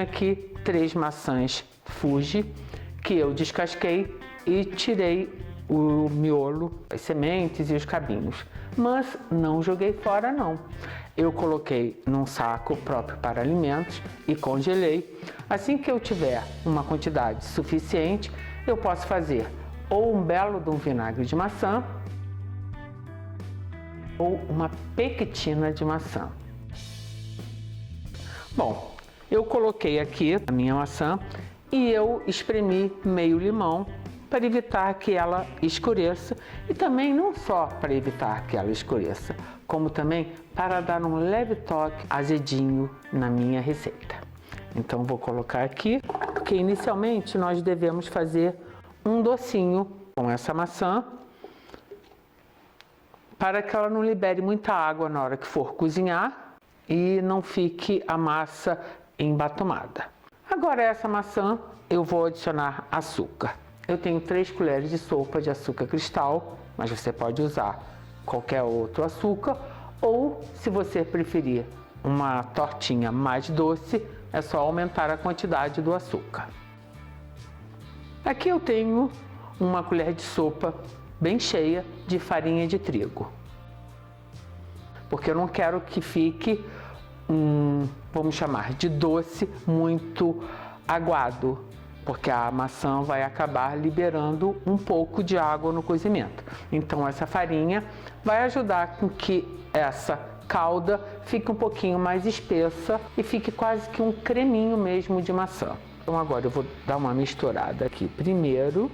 Aqui 3 maçãs Fuji que eu descasquei e tirei o miolo, as sementes e os cabinhos, mas não joguei fora não. Eu coloquei num saco próprio para alimentos e congelei. Assim que eu tiver uma quantidade suficiente, eu posso fazer ou um belo de um vinagre de maçã ou uma pectina de maçã. Bom, eu coloquei aqui a minha maçã e eu espremi meio limão para evitar que ela escureça e também não só para evitar que ela escureça, como também para dar um leve toque azedinho na minha receita. Então vou colocar aqui, porque inicialmente nós devemos fazer um docinho com essa maçã para que ela não libere muita água na hora que for cozinhar e não fique a massa embatumada. Agora essa maçã eu vou adicionar açúcar. Eu tenho 3 colheres de sopa de açúcar cristal, mas você pode usar qualquer outro açúcar, ou se você preferir uma tortinha mais doce, é só aumentar a quantidade do açúcar. Aqui eu tenho uma colher de sopa bem cheia de farinha de trigo, porque eu não quero que fique vamos chamar de doce muito aguado, porque a maçã vai acabar liberando um pouco de água no cozimento. Então essa farinha vai ajudar com que essa calda fique um pouquinho mais espessa e fique quase que um creminho mesmo de maçã. Então agora eu vou dar uma misturada aqui primeiro.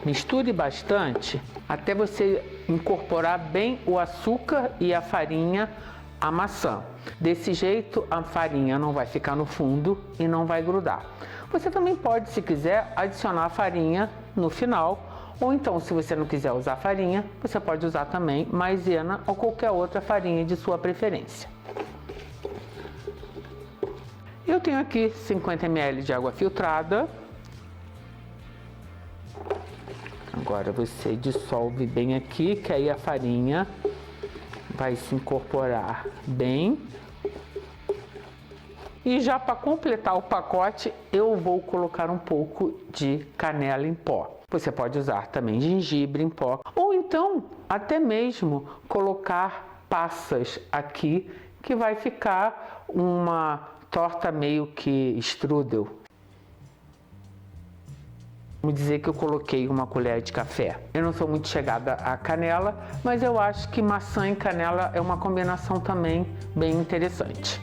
Misture bastante até você incorporar bem o açúcar e a farinha à maçã. Desse jeito a farinha não vai ficar no fundo e não vai grudar. Você também pode, se quiser, adicionar a farinha no final, ou então, se você não quiser usar farinha, você pode usar também maisena ou qualquer outra farinha de sua preferência. Eu tenho aqui 50 ml de água filtrada. Agora você dissolve bem aqui, que aí a farinha vai se incorporar bem. E já para completar o pacote, eu vou colocar um pouco de canela em pó. Você pode usar também gengibre em pó, ou então até mesmo colocar passas aqui, que vai ficar uma torta meio que strudel. Vamos dizer que eu coloquei uma colher de café. Eu não sou muito chegada à canela, mas eu acho que maçã e canela é uma combinação também bem interessante.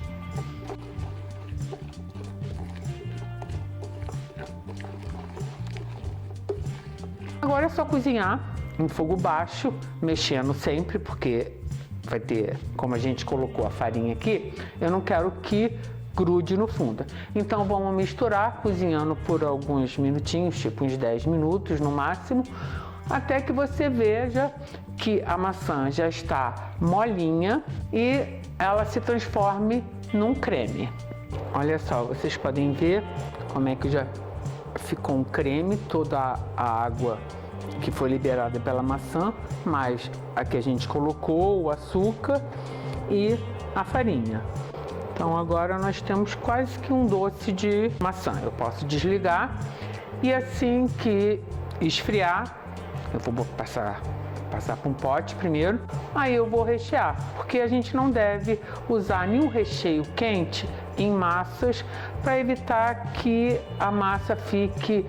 Agora é só cozinhar em fogo baixo, mexendo sempre, porque vai ter, como a gente colocou a farinha aqui, eu não quero que grude no fundo. Então vamos misturar, cozinhando por alguns minutinhos, tipo uns 10 minutos no máximo, até que você veja que a maçã já está molinha e ela se transforme num creme. Olha só, vocês podem ver como é que já ficou um creme, toda a água que foi liberada pela maçã, mais a que a gente colocou, o açúcar e a farinha. Então agora nós temos quase que um doce de maçã. Eu posso desligar e assim que esfriar, eu vou passar para um pote primeiro, aí eu vou rechear, porque a gente não deve usar nenhum recheio quente em massas para evitar que a massa fique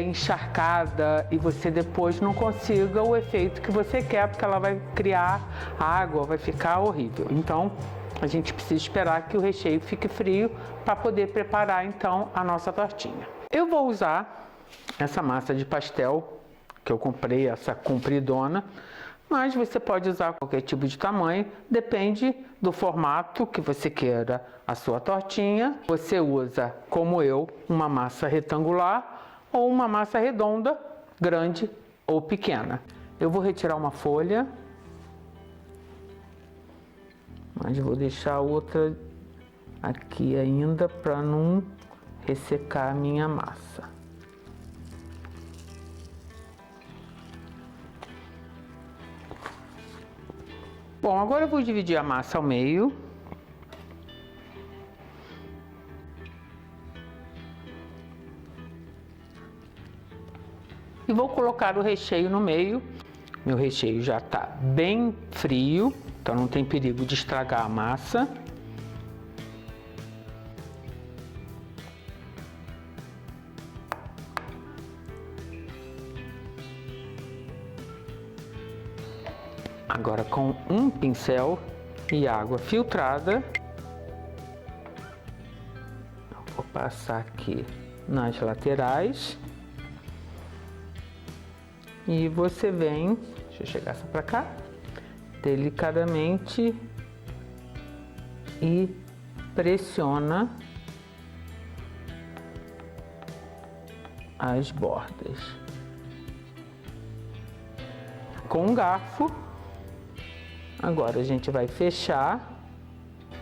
encharcada e você depois não consiga o efeito que você quer, porque ela vai criar água, vai ficar horrível. Então a gente precisa esperar que o recheio fique frio para poder preparar então a nossa tortinha. Eu vou usar essa massa de pastel que eu comprei, essa compridona, mas você pode usar qualquer tipo de tamanho, depende do formato que você queira a sua tortinha. Você usa, como eu, uma massa retangular ou uma massa redonda, grande ou pequena. Eu vou retirar uma folha, mas vou deixar outra aqui ainda para não ressecar a minha massa. Bom, agora eu vou dividir a massa ao meio. E vou colocar o recheio no meio. Meu recheio já está bem frio, então não tem perigo de estragar a massa. Agora com um pincel e água filtrada, vou passar aqui nas laterais e você vem, deixa eu chegar essa para cá, delicadamente e pressiona as bordas. Com um garfo, agora a gente vai fechar.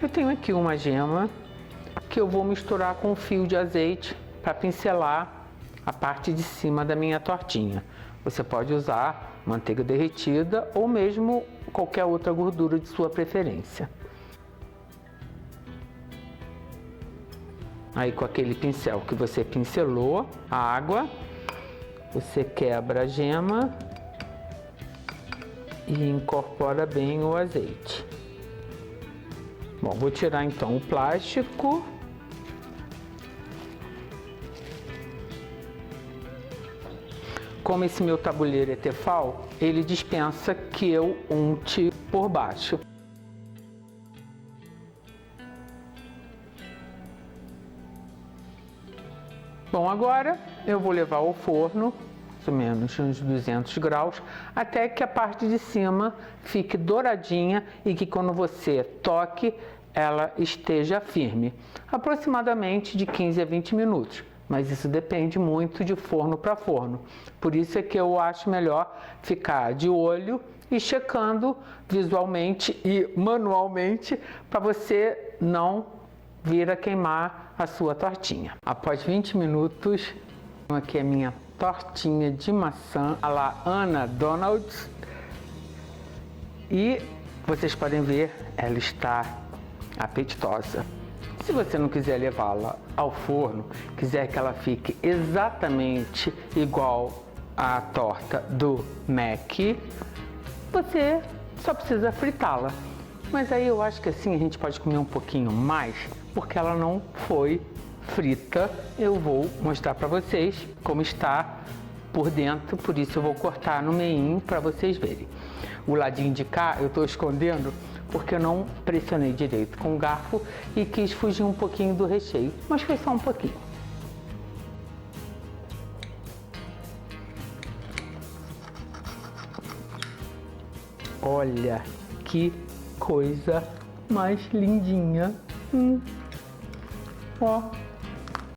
Eu tenho aqui uma gema que eu vou misturar com um fio de azeite para pincelar a parte de cima da minha tortinha. Você pode usar manteiga derretida ou mesmo qualquer outra gordura de sua preferência. Aí com aquele pincel que você pincelou a água, você quebra a gema e incorpora bem o azeite. Bom, vou tirar então o plástico. Como esse meu tabuleiro é Tefal, ele dispensa que eu unte por baixo. Bom, agora eu vou levar ao forno, mais ou menos uns 200 graus, até que a parte de cima fique douradinha e que quando você toque, ela esteja firme. Aproximadamente de 15 a 20 minutos. Mas isso depende muito de forno para forno. Por isso é que eu acho melhor ficar de olho e checando visualmente e manualmente para você não vir a queimar a sua tortinha. Após 20 minutos, aqui é a minha tortinha de maçã à la Anna Donald's. E vocês podem ver, ela está apetitosa. Se você não quiser levá-la ao forno, quiser que ela fique exatamente igual à torta do Mac, você só precisa fritá-la. Mas aí eu acho que assim a gente pode comer um pouquinho mais, porque ela não foi frita. Eu vou mostrar para vocês como está por dentro, por isso eu vou cortar no meinho para vocês verem. O ladinho de cá eu estou escondendo porque eu não pressionei direito com o garfo e quis fugir um pouquinho do recheio, mas foi só um pouquinho. Olha que coisa mais lindinha. Ó.